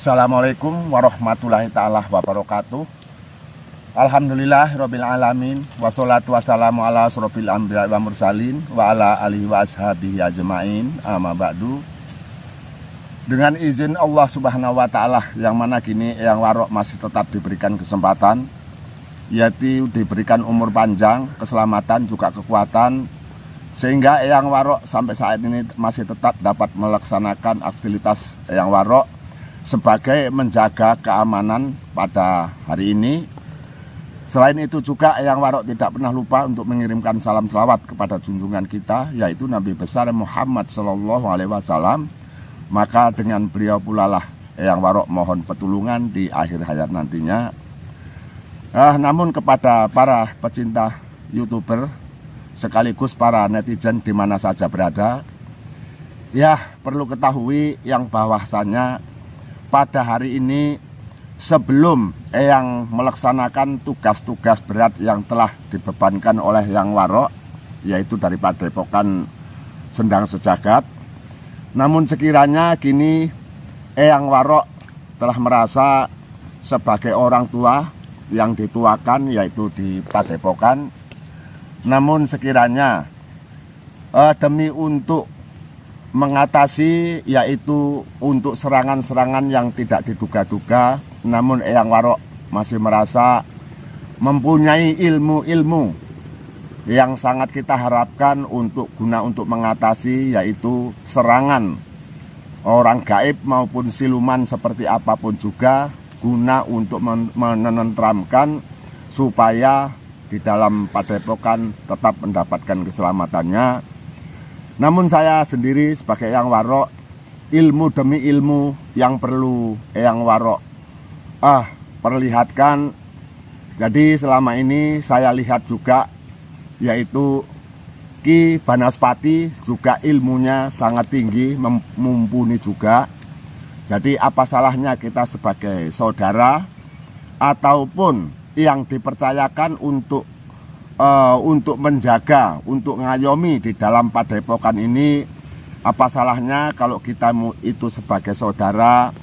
Assalamualaikum warahmatullahi ta'ala wabarakatuh. Alhamdulillah rabbil alamin. Wassalatu wassalamu ala asrofil anbiya wa mursalin wa ala alihi wa ashabihi ajma'in. Amma ba'du. Dengan izin Allah subhanahu wa ta'ala, yang mana kini Eyang Warok masih tetap diberikan kesempatan, yaitu diberikan umur panjang, keselamatan, juga kekuatan, sehingga Eyang Warok sampai saat ini masih tetap dapat melaksanakan aktivitas Eyang Warok sebagai menjaga keamanan pada hari ini. Selain itu juga Eyang Warok tidak pernah lupa untuk mengirimkan salam selawat kepada junjungan kita, yaitu Nabi besar Muhammad SAW. Maka dengan beliau pula lah Eyang Warok mohon pertolongan di akhir hayat nantinya. Namun kepada para pecinta YouTuber sekaligus para netizen di mana saja berada, ya perlu ketahui yang bahwasanya pada hari ini sebelum Eyang melaksanakan tugas-tugas berat yang telah dibebankan oleh Eyang Warok, yaitu dari Padepokan Sendang Sejagat. Namun sekiranya kini Eyang Warok telah merasa sebagai orang tua yang dituakan, yaitu di Padepokan. Namun sekiranya demi untuk mengatasi, yaitu untuk serangan-serangan yang tidak diduga-duga, namun Eyang Warok masih merasa mempunyai ilmu-ilmu yang sangat kita harapkan untuk guna untuk mengatasi, yaitu serangan orang gaib maupun siluman seperti apapun juga, guna untuk menenteramkan supaya di dalam Padepokan tetap mendapatkan keselamatannya. Namun saya sendiri sebagai Eyang Warok, ilmu demi ilmu yang perlu Eyang Warok perlihatkan. Jadi selama ini saya lihat juga, yaitu Ki Banaspati juga ilmunya sangat tinggi, mumpuni juga. Jadi apa salahnya kita sebagai saudara ataupun yang dipercayakan untuk menjaga, untuk ngayomi di dalam Padepokan ini, apa salahnya kalau kita itu sebagai saudara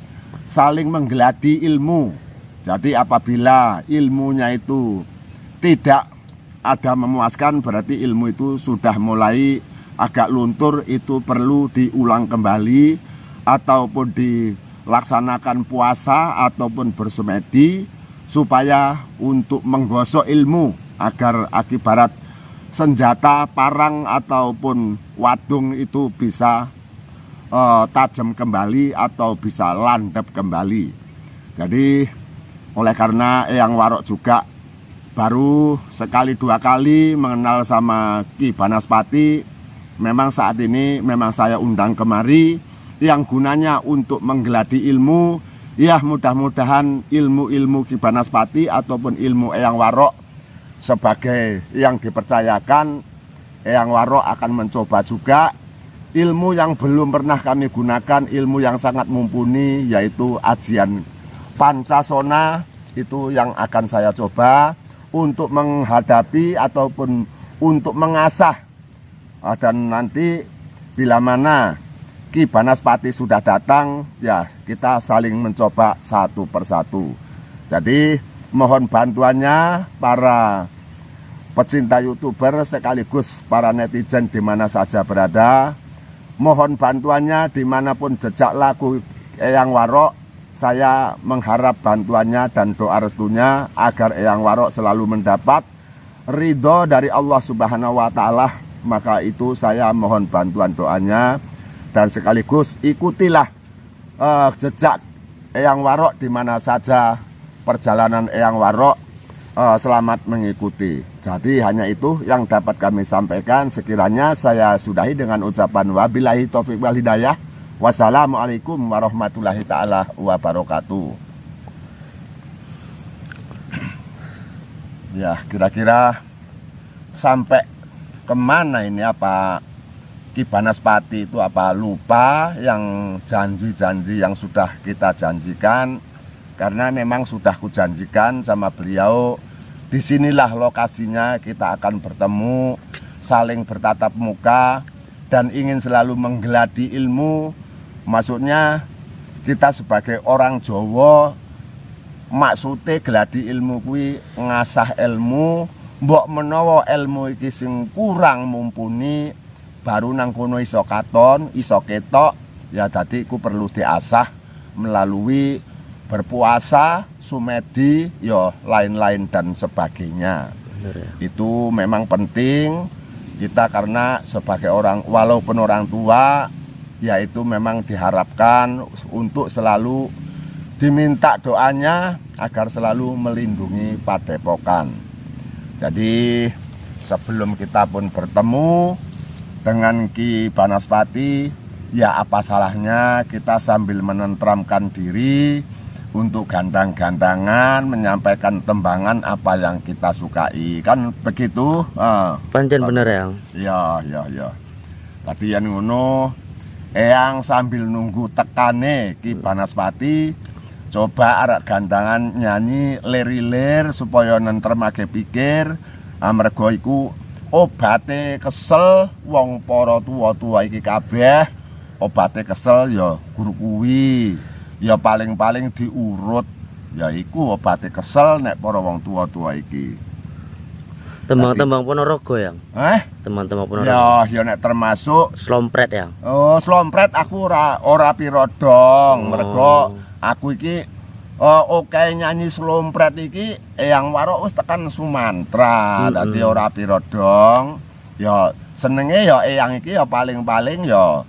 saling menggeladi ilmu. Jadi apabila ilmunya itu tidak ada memuaskan, berarti ilmu itu sudah mulai agak luntur, itu perlu diulang kembali ataupun dilaksanakan puasa ataupun bersemedi supaya untuk menggosok ilmu, agar akibat senjata, parang ataupun wadung itu bisa tajam kembali atau bisa landap kembali. Jadi oleh karena Eyang Warok juga baru sekali dua kali mengenal sama Ki Banaspati, memang saat ini memang saya undang kemari yang gunanya untuk menggeladi ilmu. Ya mudah-mudahan ilmu-ilmu Ki Banaspati ataupun ilmu Eyang Warok sebagai yang dipercayakan, Eyang Warok akan mencoba juga ilmu yang belum pernah kami gunakan, ilmu yang sangat mumpuni, yaitu ajian Pancasona. Itu yang akan saya coba untuk menghadapi ataupun untuk mengasah. Dan nanti bila mana Ki Banaspati sudah datang, ya kita saling mencoba satu persatu. Jadi mohon bantuannya para pecinta YouTuber sekaligus para netizen di mana saja berada. Mohon bantuannya dimanapun jejak laku Eyang Warok. Saya mengharap bantuannya dan doa restunya agar Eyang Warok selalu mendapat ridho dari Allah Subhanahu wa Ta'ala. Maka itu saya mohon bantuan doanya, dan sekaligus ikutilah jejak Eyang Warok di mana saja perjalanan Eyang Warok. Selamat mengikuti. Jadi hanya itu yang dapat kami sampaikan. Sekiranya saya sudahi dengan ucapan wabillahi taufiq wal hidayah. Wassalamualaikum warahmatullahi ta'ala wabarakatuh. Ya kira-kira sampai kemana ini? Apa Ki Banaspati itu apa lupa yang janji-janji yang sudah kita janjikan? Karena memang sudah kujanjikan sama beliau, disinilah lokasinya kita akan bertemu, saling bertatap muka, dan ingin selalu menggeladi ilmu. Maksudnya kita sebagai orang Jawa maksudnya gladi ilmu kuwi ngasah ilmu, mbok menawa ilmu iki sing kurang mumpuni baru nang kono iso katon, iso ketok, ya dadi iku perlu diasah melalui berpuasa, sumedi, ya lain-lain dan sebagainya. Bener ya. Itu memang penting kita karena sebagai orang walaupun orang tua ya itu memang diharapkan untuk selalu diminta doanya agar selalu melindungi Padepokan. Jadi sebelum kita pun bertemu dengan Ki Banaspati, ya apa salahnya kita sambil menenteramkan diri untuk gandang-gandangan menyampaikan tembangan apa yang kita sukai, kan begitu? Pancen bener ya. Ya. Tadi yang ngono, eyang sambil nunggu tekane Ki Banaspati, coba arek gandangan nyanyi lir-lir supaya nentremake pikir. Amarga iku obate kesel wong para tuwa-tuwa iki kabeh. Obate kesel ya guru kuwi. Ya paling-paling diurut, ya iku obate kesel nek para wong tua-tua iki. Tembang-tembang Ponorogo ya. Teman-teman Ponorogo. Ya nek termasuk Slompret ya. Oh, slompret aku ora pira dong. Mergo aku iki oke nyanyi slompret iki yang warok wis tekan Sumatera. Dadi ora pira dong. Ya senenge ya eyang iki ya paling-paling ya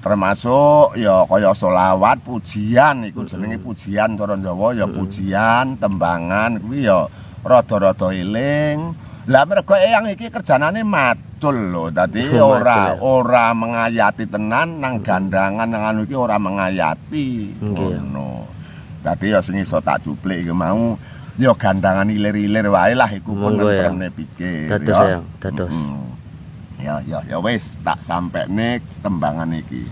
termasuk ya kaya selawat, pujian iku jenenge pujian cara Jawa ya pujian, tembangan kuwi ya rada-rada eling. Lah mergo eyang iki kerjanane macul lho. Dadi ora mengayati tenan nang gandangan nang anu iki ora mengayati. Ngono. Dadi ya sing iso tak cuplik iki mau ya gandangan ilir-ilir wae lah iku penentremne pikir. Dados ya, dados. Ya wis tak sampekne tembangan iki.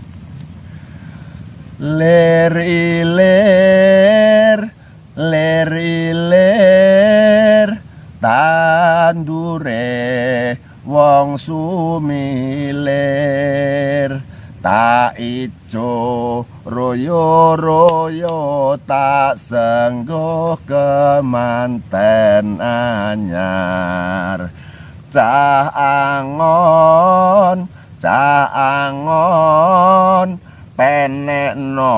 Lir ilir tandure wong sumilir, tak ijo royo-royo tak sengguh kemanten anyar. Cah angon penekno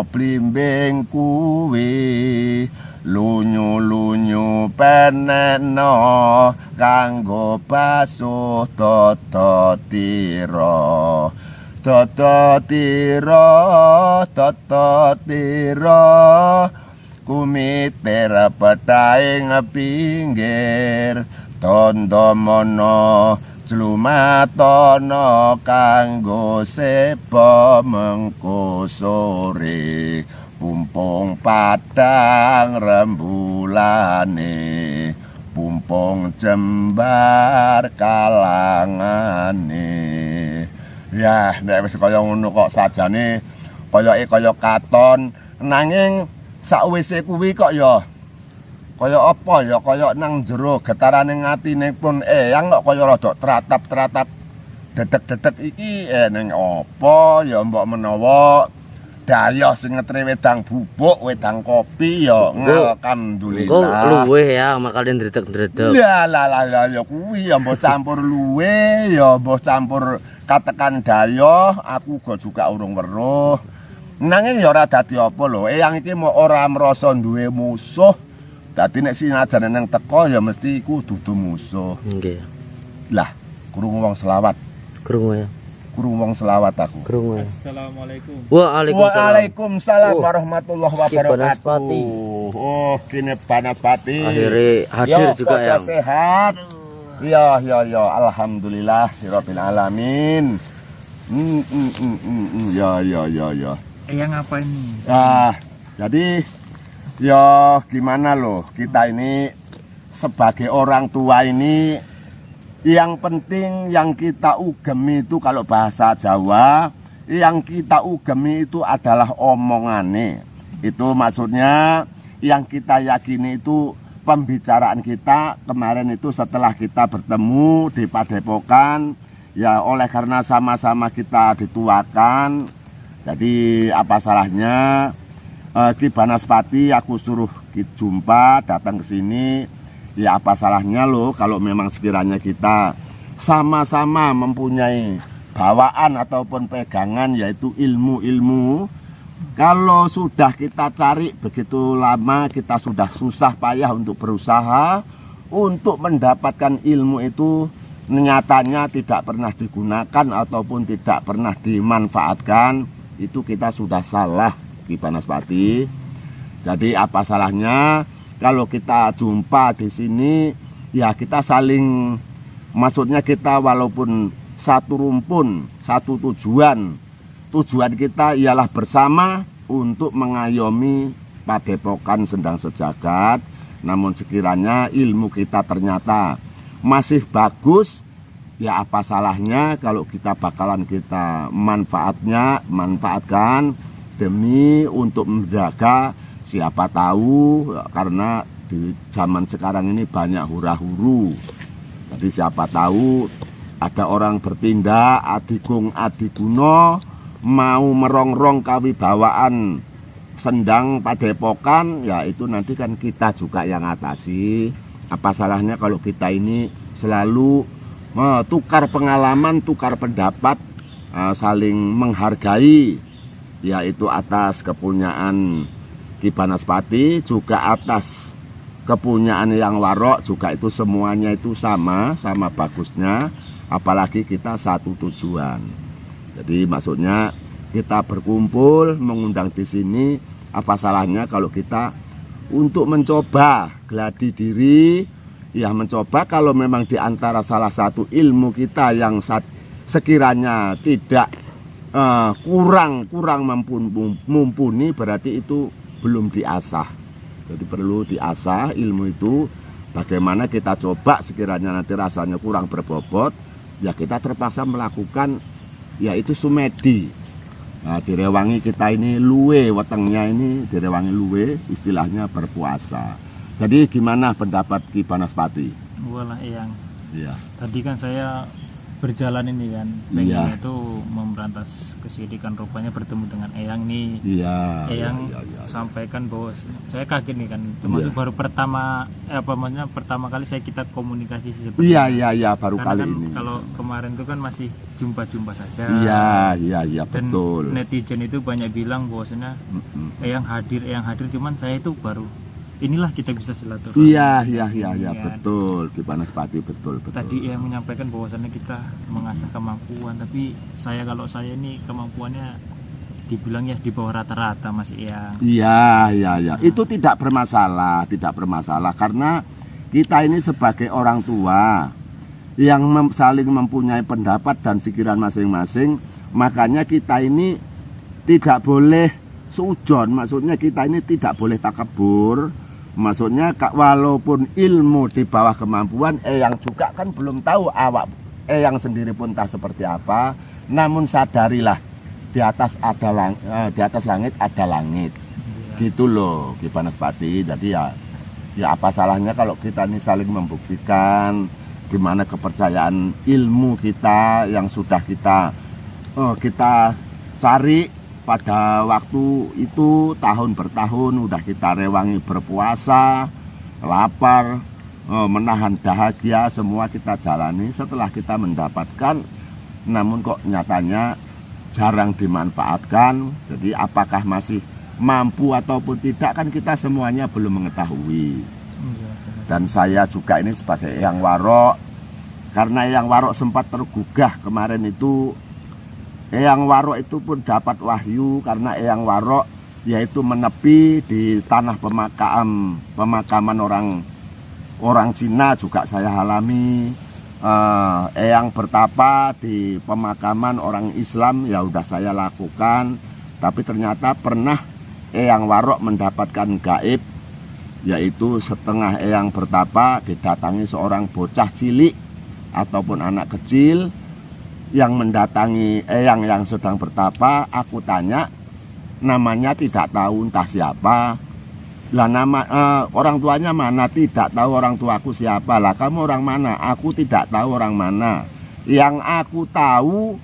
blimbing kuwi, lunyu-lunyu penekno kanggo basuh tototira. Kumitir petaing pinggir, tondomono jlumatono kanggo seba mengko sore, pumpung padang rembulane, pumpung jembar kalangane. Ya nek wis kaya ngono kok sajane koyoke kaya katon, nanging sakwise kuwi kok ya kaya apa ya, kaya nang jero getarane atine pun eyang kok kaya rada tratap-tratap dedek-dedek iki ning apa ya, mbok menawa dayoh sing ngetre wedang bubuk, wedang kopi ya alhamdulillah. Luweh ya makalen ndredeg-ndredeg. Ya ya kuwi ya mbok campur luweh ya mbok campur katekan dayoh, aku juga urung weruh. Nanging ya ora dadi apa lho, eyang iki mau ora merasa duwe musuh. Dadi nek sinajane nang teko ya mesti iku dudu musuh. Nggih. Lah, krungu wong selawat. Krungu ya. Krungu wong selawat aku. Krungu ya. Assalamualaikum. Waalaikumsalam warahmatullahi wabarakatuh. Oh, Ki Banaspati. Akhirnya hadir yo, juga ya. Sehat. Ya, alhamdulillah rabbil alamin. Ya. Eyang apa ini? Jadi ya gimana loh, kita ini sebagai orang tua ini yang penting yang kita ugemi itu kalau bahasa Jawa, yang kita ugemi itu adalah omongane. Itu maksudnya yang kita yakini itu pembicaraan kita kemarin itu setelah kita bertemu di Padepokan, ya oleh karena sama-sama kita dituakan, jadi apa salahnya Ki Banaspati aku suruh jumpa, datang ke sini. Ya apa salahnya loh kalau memang sekiranya kita sama-sama mempunyai bawaan ataupun pegangan yaitu ilmu-ilmu. Kalau sudah kita cari begitu lama, kita sudah susah payah untuk berusaha untuk mendapatkan ilmu itu, nyatanya tidak pernah digunakan ataupun tidak pernah dimanfaatkan, itu kita sudah salah, Ki Banaspati. Jadi apa salahnya kalau kita jumpa di sini, ya kita saling, maksudnya kita walaupun satu rumpun, satu tujuan kita ialah bersama untuk mengayomi Padepokan Sendang Sejagat. Namun sekiranya ilmu kita ternyata masih bagus, ya apa salahnya kalau kita bakalan kita manfaatkan demi untuk menjaga. Siapa tahu, karena di zaman sekarang ini banyak hura-huru. Jadi siapa tahu ada orang bertindak adigung adiguno, mau merongrong kawibawaan Sendang Padepokan, ya itu nanti kan kita juga yang atasi. Apa salahnya kalau kita ini selalu tukar pengalaman, tukar pendapat, saling menghargai, yaitu atas kepunyaan Ki Banaspati, juga atas kepunyaan Eyang Warok, juga itu semuanya itu sama bagusnya, apalagi kita satu tujuan. Jadi maksudnya kita berkumpul mengundang di sini, apa salahnya kalau kita untuk mencoba gladi diri, ya mencoba kalau memang di antara salah satu ilmu kita yang sekiranya tidak kurang mumpuni, berarti itu belum diasah. Jadi perlu diasah ilmu itu. Bagaimana kita coba sekiranya nanti rasanya kurang berbobot, ya kita terpaksa melakukan yaitu sumedi. Nah, direwangi kita ini luwe, wetengnya ini direwangi luwe, istilahnya berpuasa. Jadi gimana pendapat Ki Banaspati? Walah Eyang. Iya. Tadi kan saya berjalan ini kan, pengen itu memberantas kesyirikan, rupanya bertemu dengan Eyang nih. Iya. Eyang sampaikan bahwa saya kaget nih kan, termasuk baru pertama pertama kali kita komunikasi seperti Iya, baru karena kali kan ini. Kalau kemarin itu kan masih jumpa saja. Iya, Dan betul. netizen itu banyak bilang bahwasanya Eyang hadir, cuman saya itu baru inilah kita bisa silaturahmi. Iya, Kan. betul. Ki Banaspati betul. Tadi yang menyampaikan bahwasannya kita mengasah kemampuan, tapi kalau saya ini kemampuannya dibilang ya di bawah rata-rata Mas Eyang. Iya. Itu tidak bermasalah karena kita ini sebagai orang tua yang saling mempunyai pendapat dan pikiran masing-masing, makanya kita ini tidak boleh suudzon, maksudnya kita ini tidak boleh takabur. Maksudnya walaupun ilmu di bawah kemampuan, Eyang juga kan belum tahu, awak Eyang sendiri pun tak seperti apa. Namun sadarilah di atas langit ada langit. Gitu loh Ki Banaspati. Jadi ya apa salahnya kalau kita ini saling membuktikan gimana kepercayaan ilmu kita yang sudah kita cari pada waktu itu tahun bertahun, udah kita rewangi berpuasa, lapar, menahan dahaga, semua kita jalani. Setelah kita mendapatkan, namun kok nyatanya jarang dimanfaatkan. Jadi apakah masih mampu ataupun tidak, kan kita semuanya belum mengetahui. Dan saya juga ini sebagai Eyang Warok, karena Eyang Warok sempat tergugah kemarin itu. Eyang Warok itu pun dapat wahyu karena Eyang Warok yaitu menepi di tanah pemakaman orang Cina, juga saya alami. Eyang bertapa di pemakaman orang Islam, ya udah saya lakukan. Tapi ternyata pernah Eyang Warok mendapatkan gaib, yaitu setengah Eyang bertapa didatangi seorang bocah cilik ataupun anak kecil yang mendatangi Eyang yang sedang bertapa. Aku tanya, namanya tidak tahu entah siapa. Lah nama orang tuanya mana? Tidak tahu orang tuaku siapa. Lah kamu orang mana? Aku tidak tahu orang mana. Yang aku tahu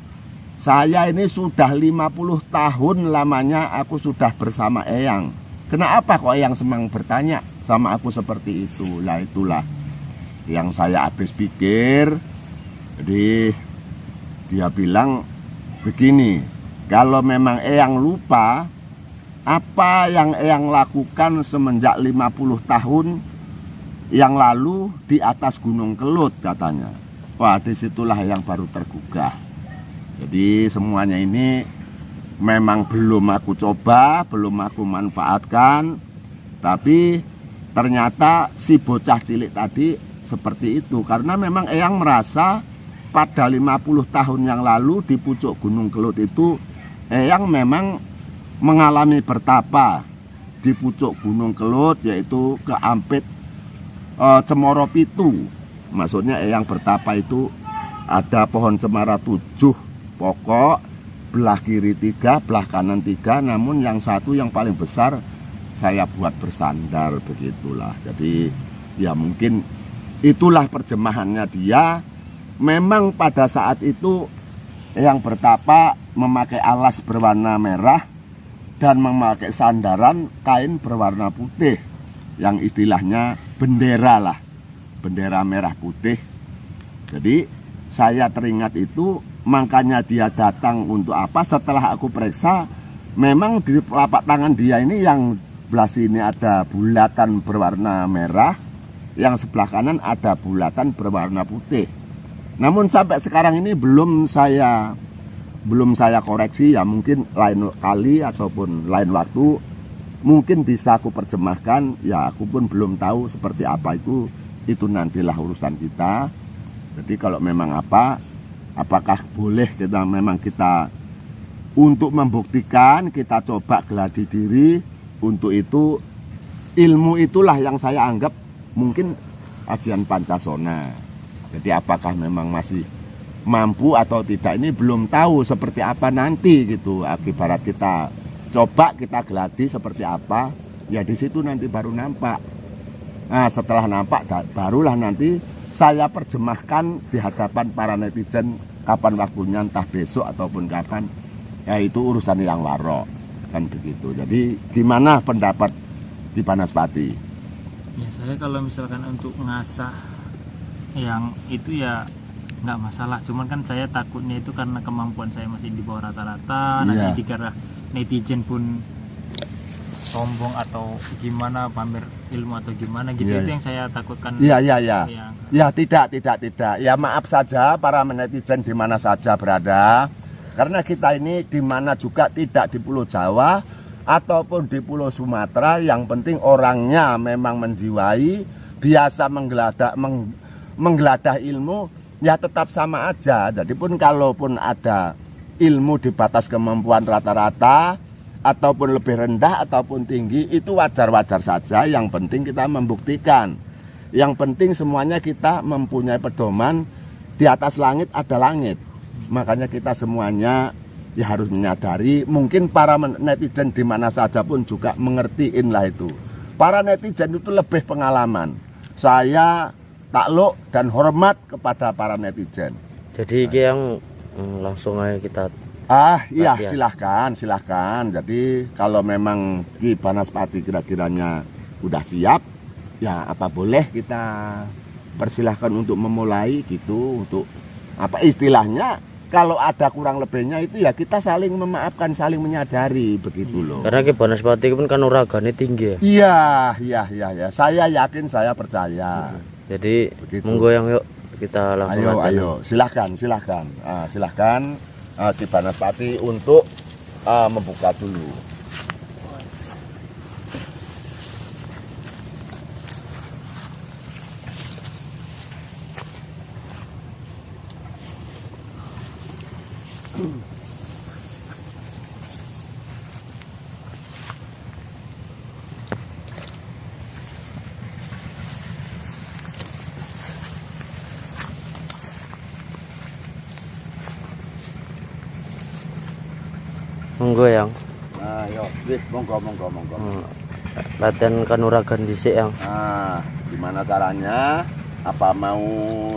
Saya ini sudah 50 tahun lamanya aku sudah bersama Eyang. Kenapa kok Eyang semang bertanya sama aku seperti itu? Lah itulah yang saya habis pikir. Jadi dia bilang begini, kalau memang Eyang lupa apa yang Eyang lakukan semenjak 50 tahun yang lalu di atas Gunung Kelut katanya. Wah, disitulah yang baru tergugah. Jadi semuanya ini memang belum aku coba, belum aku manfaatkan. Tapi ternyata si bocah cilik tadi seperti itu. Karena memang Eyang merasa pada 50 tahun yang lalu di pucuk Gunung Kelut itu Eyang memang mengalami bertapa di pucuk Gunung Kelut, yaitu ke Ampit Cemoro Pitu. Maksudnya Eyang bertapa itu ada pohon cemara 7 pokok, belah kiri 3, belah kanan 3, namun yang satu yang paling besar saya buat bersandar, begitulah. Jadi ya mungkin itulah perjemahannya dia. Memang pada saat itu yang bertapa memakai alas berwarna merah dan memakai sandaran kain berwarna putih, yang istilahnya bendera lah, bendera merah putih. Jadi saya teringat itu, makanya dia datang untuk apa? Setelah aku periksa, memang di telapak tangan dia ini yang sebelah sini ada bulatan berwarna merah, yang sebelah kanan ada bulatan berwarna putih. Namun sampai sekarang ini belum saya koreksi, ya mungkin lain kali ataupun lain waktu mungkin bisa aku terjemahkan. Ya aku pun belum tahu seperti apa itu nantilah urusan kita. Jadi kalau memang apakah boleh kita untuk membuktikan, kita coba geladi diri. Untuk itu ilmu itulah yang saya anggap mungkin ajian Pancasona. Jadi apakah memang masih mampu atau tidak ini belum tahu seperti apa nanti gitu. Akibat kita coba, kita geladi seperti apa, ya di situ nanti baru nampak. Nah setelah nampak barulah nanti saya terjemahkan di hadapan para netizen kapan waktunya, entah besok ataupun kapan. Ya itu urusan yang waro, kan begitu. Jadi gimana pendapat di Banaspati? Ya saya kalau misalkan untuk ngasah yang itu ya nggak masalah, cuman kan saya takutnya itu karena kemampuan saya masih di bawah rata-rata. Nanti dikira netizen pun sombong atau gimana, pamer ilmu atau gimana gitu. Itu yang saya takutkan. Ya tidak. Ya maaf saja para netizen di mana saja berada, karena kita ini di mana juga tidak di Pulau Jawa ataupun di Pulau Sumatera. Yang penting orangnya memang menjiwai, biasa menggeladah ilmu, ya tetap sama aja. Jadi pun kalaupun ada ilmu di batas kemampuan rata-rata ataupun lebih rendah ataupun tinggi, itu wajar-wajar saja. Yang penting kita membuktikan. Yang penting semuanya kita mempunyai pedoman, di atas langit ada langit. Makanya kita semuanya ya harus menyadari. Mungkin para netizen di mana saja pun juga mengertiin lah itu. Para netizen itu lebih pengalaman. Saya takluk dan hormat kepada para netizen. Jadi yang langsung aja kita. Iya silahkan. Jadi kalau memang Ki Banaspati kira-kiranya udah siap, ya apa boleh kita persilahkan untuk memulai gitu. Untuk apa istilahnya, kalau ada kurang lebihnya itu ya kita saling memaafkan, saling menyadari, begitu loh. Karena Ki Banaspati pun kan uragane tinggi ya. Iya. Saya yakin, saya percaya. Jadi monggo yang yuk kita langsung ayo silahkan Ki Banaspati untuk membuka dulu. Monggo yang. Nah, yo, monggo. Latihan kanuragan dhisik yang. Nah, gimana caranya? Apa mau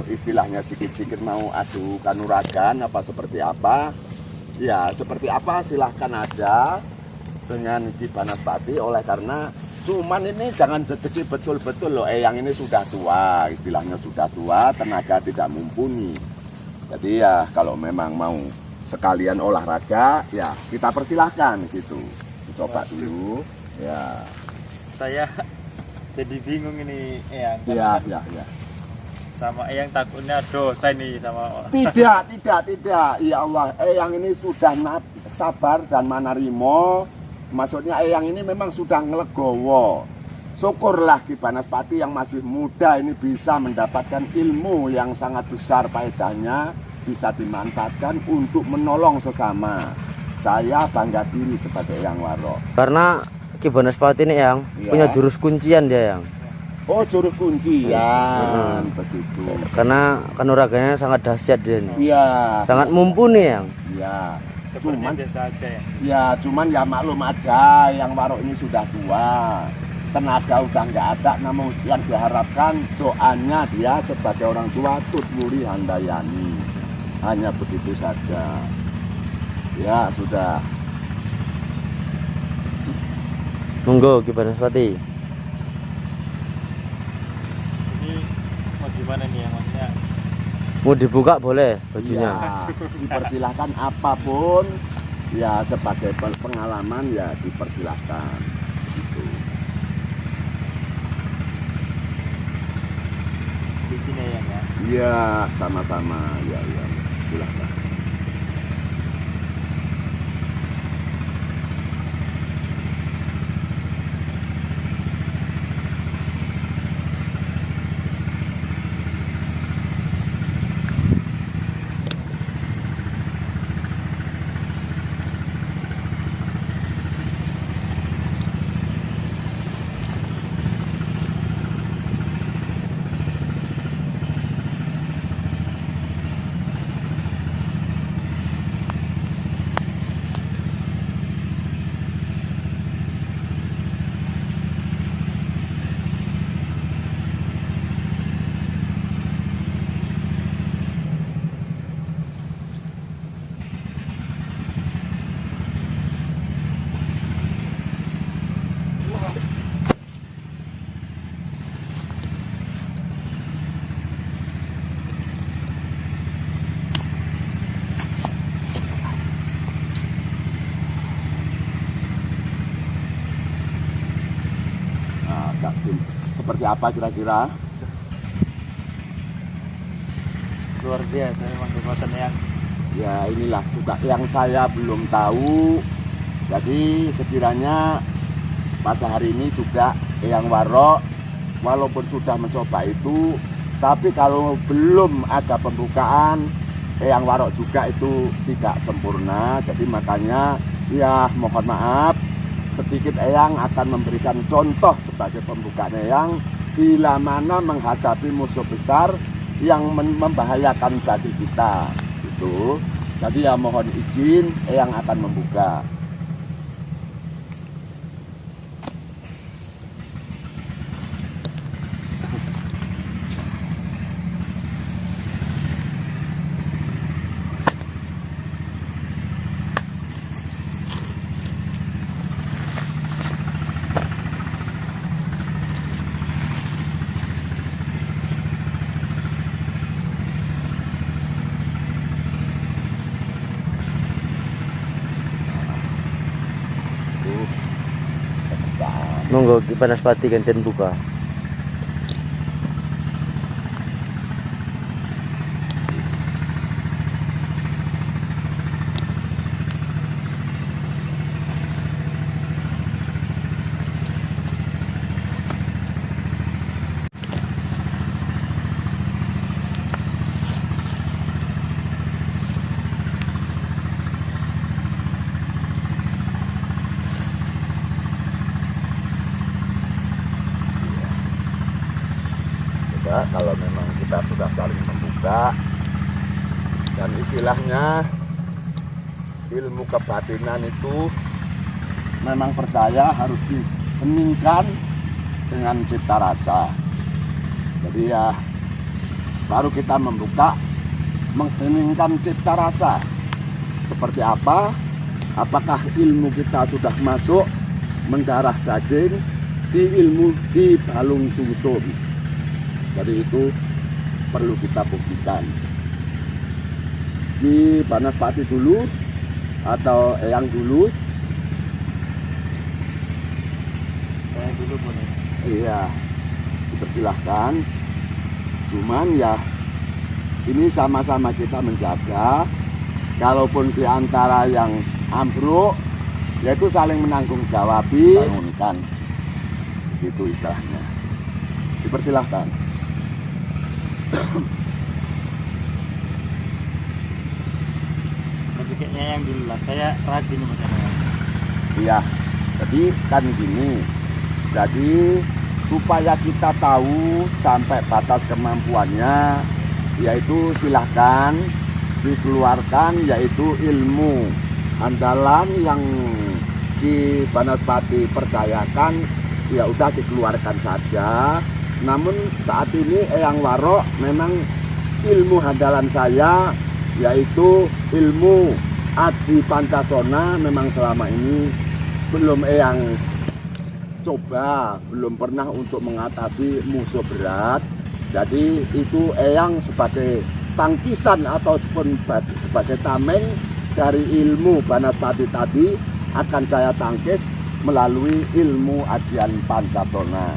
istilahnya sikit-sikit mau adu kanuragan apa seperti apa? Ya seperti apa silahkan aja dengan Ki Banaspati. Oleh karena cuman ini jangan rezeki betul-betul loh, yang ini sudah tua, istilahnya sudah tua, tenaga tidak mumpuni. Jadi ya kalau memang mau sekalian olahraga ya kita persilahkan gitu, coba dulu ya. Saya jadi bingung ini Eyang. Ya. Sama Eyang takutnya dosa ini sama. Tidak. Ya Allah, Eyang ini sudah sabar dan manarimo. Maksudnya Eyang ini memang sudah ngelegowo. Syukurlah Ki Banaspati yang masih muda ini bisa mendapatkan ilmu yang sangat besar faedahnya, bisa dimanfaatkan untuk menolong sesama. Saya bangga diri sebagai Eyang Waro. Karena Ki Banaspati ini yang punya jurus kuncian dia yang. Oh, jurus kuncian, begitu. Karena kanuraganya sangat dahsyat dia ini. Iya. Sangat mumpuni yang. Iya. Cuman saja ya. Ya, cuman ya maklum aja, yang Waro ini sudah tua, tenaga udah nggak ada. Namun yang diharapkan doanya dia sebagai orang tua Tut Wuri Handayani. Hanya begitu saja. Ya sudah. Monggo Ki Banaspati. Gimana nih yang maksudnya? Mau dibuka boleh bajunya. Ya, dipersilahkan apapun ya sebagai pengalaman ya dipersilahkan gitu. Bikin ya ya. Iya, sama-sama. Ya, silahkan. Seperti apa kira-kira? Luar biasa memang kekuatan yang. Ya inilah sudah yang saya belum tahu. Jadi sekiranya pada hari ini juga Eyang Waro walaupun sudah mencoba itu, tapi kalau belum ada pembukaan Eyang Waro juga itu tidak sempurna. Jadi makanya ya mohon maaf, sedikit Eyang akan memberikan contoh sebagai pembukaan Eyang bila mana menghadapi musuh besar yang membahayakan bagi kita itu. Jadi ya mohon izin Eyang akan membuka. Monggo Ki Banaspati gantian buka. Kalau memang kita sudah saling membuka, dan istilahnya ilmu kebatinan itu memang percaya harus diheningkan dengan cipta rasa. Jadi ya baru kita membuka, mengheningkan cipta rasa seperti apa? Apakah ilmu kita sudah masuk mendarah daging, di ilmu di balung susun. Jadi itu perlu kita buktikan. Di Banaspati dulu atau Eyang dulu? Saya dulu boleh. Iya, dipersilahkan. Cuman ya ini sama-sama kita menjaga. Kalaupun di antara yang ambruk, yaitu saling menanggung jawabi, bangunkan. Itu istilahnya. Dipersilahkan. Tapi kayaknya yang dulu lah. Saya ragu nih bacanya. Iya. Jadi kan gini. Jadi supaya kita tahu sampai batas kemampuannya, yaitu silahkan dikeluarkan, yaitu ilmu andalan yang di Banaspati percayakan, ya udah dikeluarkan saja. Namun saat ini Eyang Waro memang ilmu andalan saya, yaitu ilmu Aji Pancasona, memang selama ini belum Eyang coba, belum pernah untuk mengatasi musuh berat. Jadi itu Eyang sebagai tangkisan atau sebagai tameng dari ilmu Banaspati tadi akan saya tangkis melalui ilmu ajian Pancasona.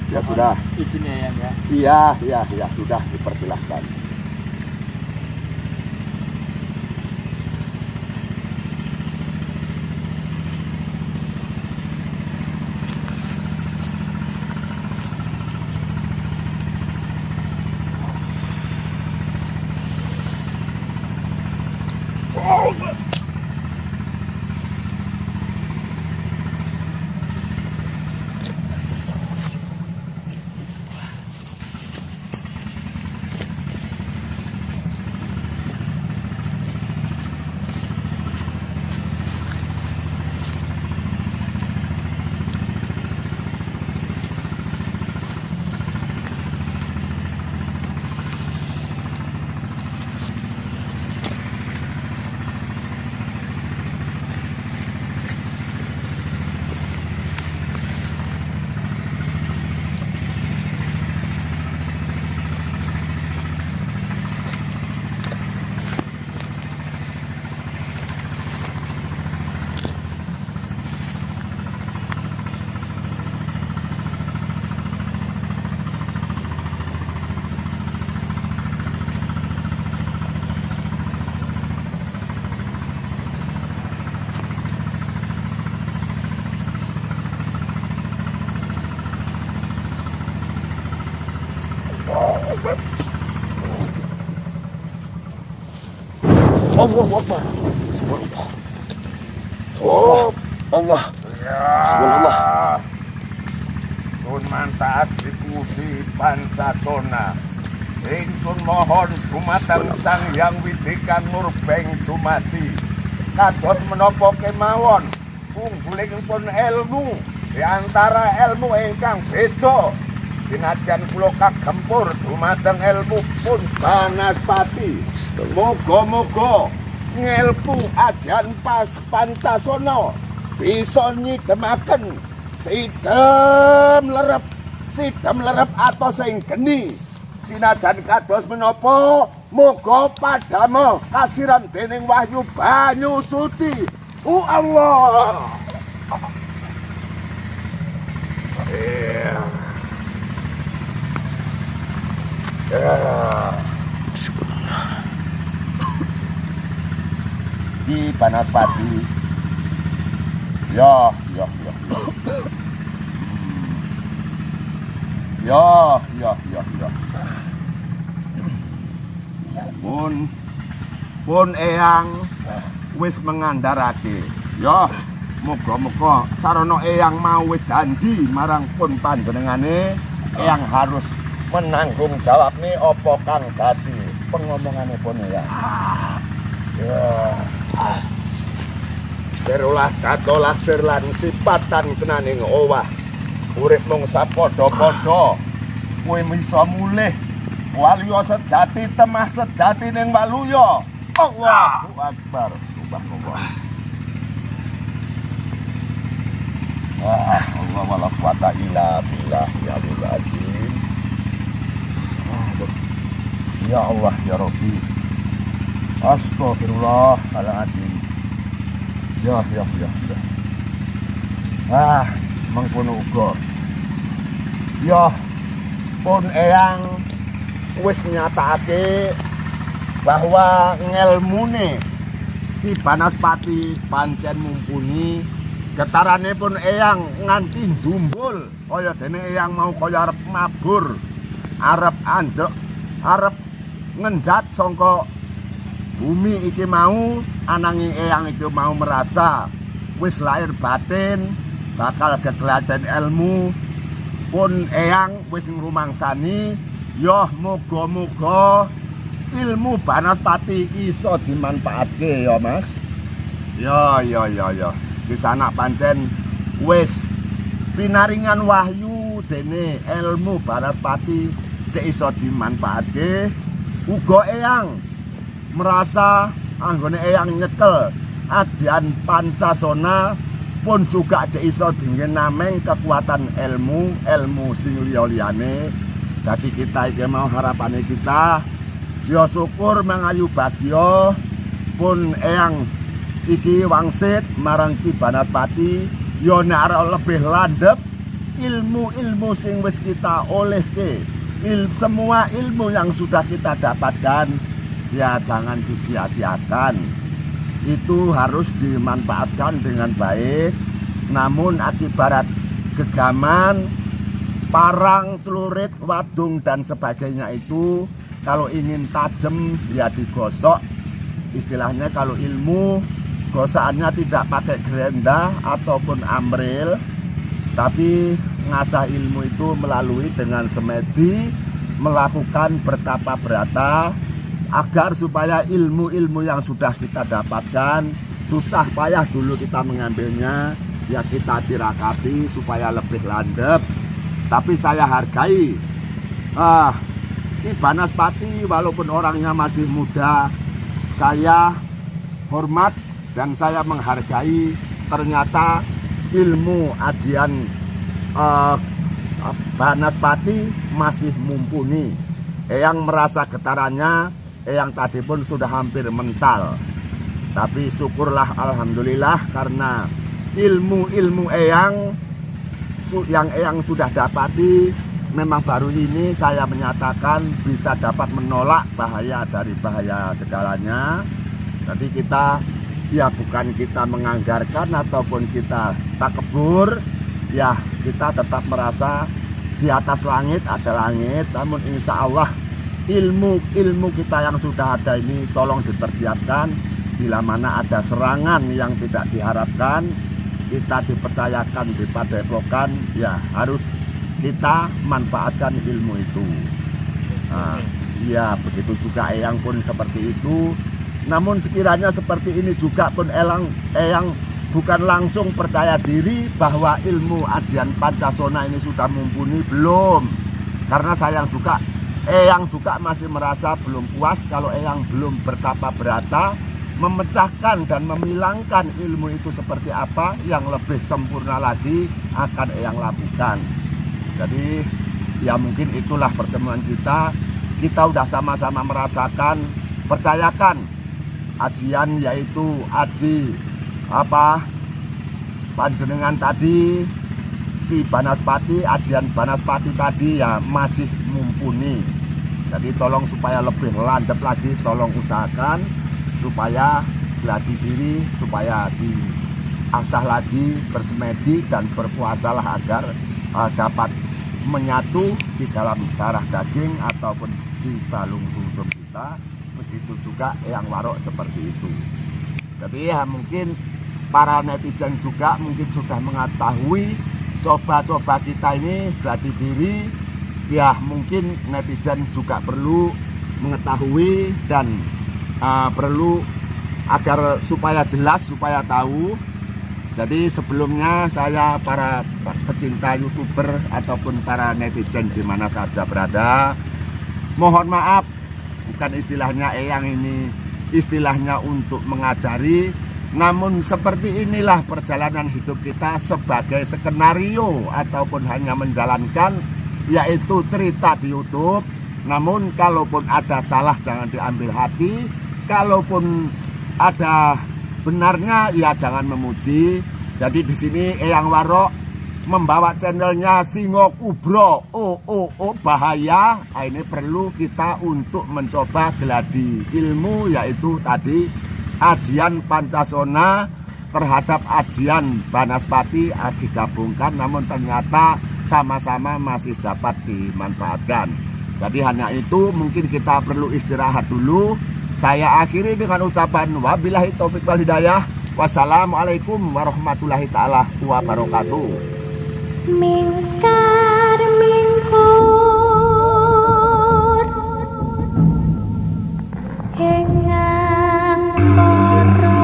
Ya sudah. Izin ya yang ya. Iya, sudah, dipersilahkan. Allahu Akbar. Subhanallah. Allah. Subhanallah. Sun mantaat dipusi Pancasona. Ingsun mohon dumateng Sang Hyang Widikan Murbeng Dumadi. Kados menapa kemawon unggulipun ilmu di antara ilmu ingkang beda. Sinajan kula kagempur dumateng ilmu pun Banaspati. Moga-moga ngelmu ajan pas Pancasona bisa nyidemaken sidem lerep atau sing geni. Sinajan kados menapa moga padama kasiran dening wahyu banyu suci. Allah. Di Banaspati. Ya. Pun Eyang wis mengandharake. Ya, muga-muga sarana Eyang mau wis janji marang pun panjenengane, Eyang harus menanggung jawab nih apa kang dadi pengomongane pun Eyang. Terulah katolah sirlan sipatan kenaning owah. Urip mung sapadha-padha. Kowe bisa mulih waluya sejati temah sejati ning waluya. Allahu Akbar. Subhanallah. Allah wala quwata illa billah ya azim. Ya Allah ya Rabbi. Astagfirullahaladzim. Ya. Mengkono uga. Ya pun eyang wis nyatakake bahwa ngelmune Ki Banaspati pancen mumpuni. Getarane pun eyang nganti jumbul kaya dene eyang mau kaya arep mabur, arep anjek, arep ngendat sangka bumi iki mau, ananging eyang iki mau merasa wis lahir batin bakal gegladen ilmu. Pun eyang wis ngrumangsani, ya muga-muga ilmu Banaspati iso dimanfaatke ya Mas. Ya. Di sana pancen wis pinaringan wahyu dene ilmu Banaspati cek iso dimanfaatke. Uga eyang merasa anggone eyang nyekel ajian Pancasona pun juga cek iso dingin nameng kekuatan ilmu sing liya-liyane. Dadi kita iki mau harapane kita ya syukur mangayu bagya pun eyang iki wangsit marang Ki Banaspati ya nek arep lebih landhep ilmu-ilmu sing wis kita olehke, semua ilmu yang sudah kita dapatkan ya jangan disia-siakan. Itu harus dimanfaatkan dengan baik. Namun akibat gegaman, parang, celurit, wadung dan sebagainya itu kalau ingin tajam ya digosok. Istilahnya kalau ilmu gosaannya tidak pakai gerenda ataupun amril, tapi ngasah ilmu itu melalui dengan semedi, melakukan bertapa berata agar supaya ilmu-ilmu yang sudah kita dapatkan susah payah dulu kita mengambilnya ya kita tirakati supaya lebih landep. Tapi saya hargai Ki Banaspati walaupun orangnya masih muda, saya hormat dan saya menghargai. Ternyata ilmu ajian Banaspati masih mumpuni. Eyang merasa getarannya, eyang tadi pun sudah hampir mental. Tapi syukurlah alhamdulillah karena ilmu-ilmu eyang yang eyang sudah dapati memang baru ini saya menyatakan bisa dapat menolak bahaya dari bahaya segalanya. Jadi kita ya bukan kita menganggarkan ataupun kita takbur, ya kita tetap merasa di atas langit ada langit. Namun insya Allah ilmu kita yang sudah ada ini tolong dipersiapkan. Bila mana ada serangan yang tidak diharapkan, kita dipercayakan di padepokan, ya harus kita manfaatkan ilmu itu. Ya begitu juga eyang pun seperti itu. Namun sekiranya seperti ini juga pun eyang bukan langsung percaya diri bahwa ilmu ajian Pancasona ini sudah mumpuni, belum. Karena eyang juga masih merasa belum puas kalau eyang belum bertapa berata memecahkan dan memilangkan ilmu itu seperti apa yang lebih sempurna lagi akan eyang lakukan. Jadi ya mungkin itulah pertemuan kita udah sama-sama merasakan, percayakan ajian yaitu aji panjenengan tadi Ki Banaspati, ajian Banaspati tadi ya masih mumpuni. Jadi tolong supaya lebih landep lagi, tolong usahakan supaya gladi diri, supaya diasah lagi, bersemedi dan berpuasalah agar dapat menyatu di dalam darah daging ataupun di balung sumsum kita. Begitu juga yang warok seperti itu. Jadi ya mungkin para netizen juga mungkin sudah mengetahui coba-coba kita ini gladi diri. Ya mungkin netizen juga perlu mengetahui dan perlu agar supaya jelas, supaya tahu. Jadi sebelumnya saya para pecinta YouTuber ataupun para netizen di mana saja berada, mohon maaf, bukan istilahnya eyang ini istilahnya untuk mengajari. Namun seperti inilah perjalanan hidup kita sebagai skenario ataupun hanya menjalankan, yaitu cerita di YouTube. Namun kalaupun ada salah jangan diambil hati, kalaupun ada benarnya ya jangan memuji. Jadi di sini Eyang Warok membawa channelnya Singo Kubro. Bahaya. Nah, ini perlu kita untuk mencoba geladi ilmu, yaitu tadi ajian Pancasona terhadap ajian Banaspati digabungkan, namun ternyata sama-sama masih dapat dimanfaatkan. Jadi hanya itu, mungkin kita perlu istirahat dulu. Saya akhiri dengan ucapan wabillahi taufik wal hidayah. Wassalamualaikum warahmatullahi taala wabarakatuh. Mingkar mingkur hengang koro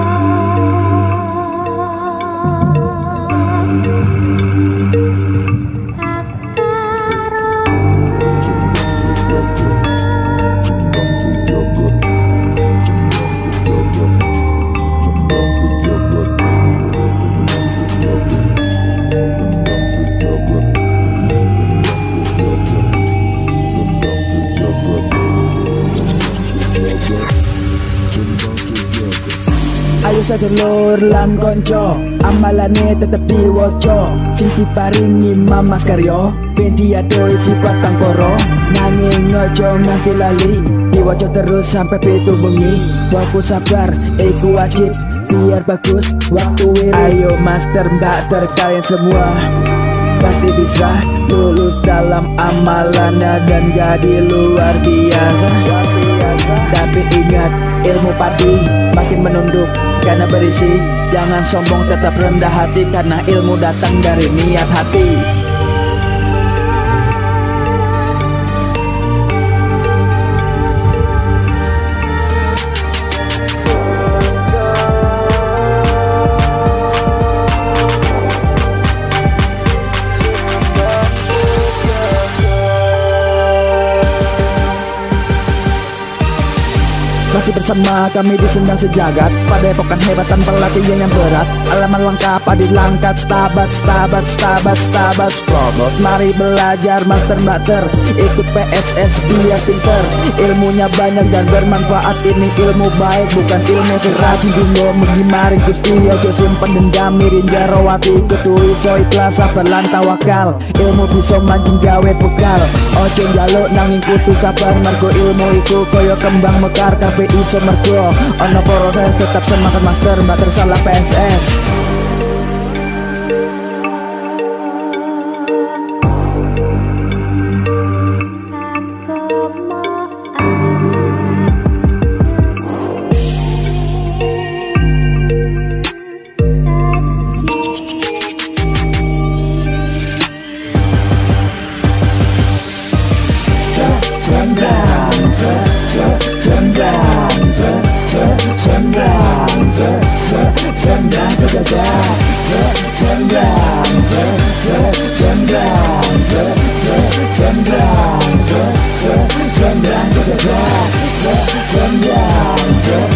Ayo sadulur lan konco, amalane tetep diwoco. Sing diparingi Mamas Karyo, ben diadohi sifat kang koro. Nanging ojo nganti lali, diwoco terus sampai pitu bengi. Fokus sabar, iku wajib, biar bagus waktu wiri. Ayo master mbak kalian semua pasti bisa lulus dalam amalannya dan jadi luar biasa. Tapi ingat, ilmu padi makin menunduk karena berisi. Jangan sombong, tetap rendah hati, karena ilmu datang dari niat hati. Masih bersama kami di Sendang Sejagat, pada epokan hebat tanpa latihan yang berat. Alaman lengkap adil langkat, stabat Strobot. Mari belajar master mater, ikut PSS biar pinter. Ilmunya banyak dan bermanfaat, ini ilmu baik bukan ilmu racun. Dungo menggimari kusti, ojo simpen dendam mirin jarawati. Ketui so ikhlas sabar lan tawakal, ilmu bisa mancing gawe bekal. Ojo njaluk nanging kudu sabar, mergo ilmu iku koyo kembang mekar. Kabeh iso mergo ono proses, tetap semangat master mater salah PSS. Sendang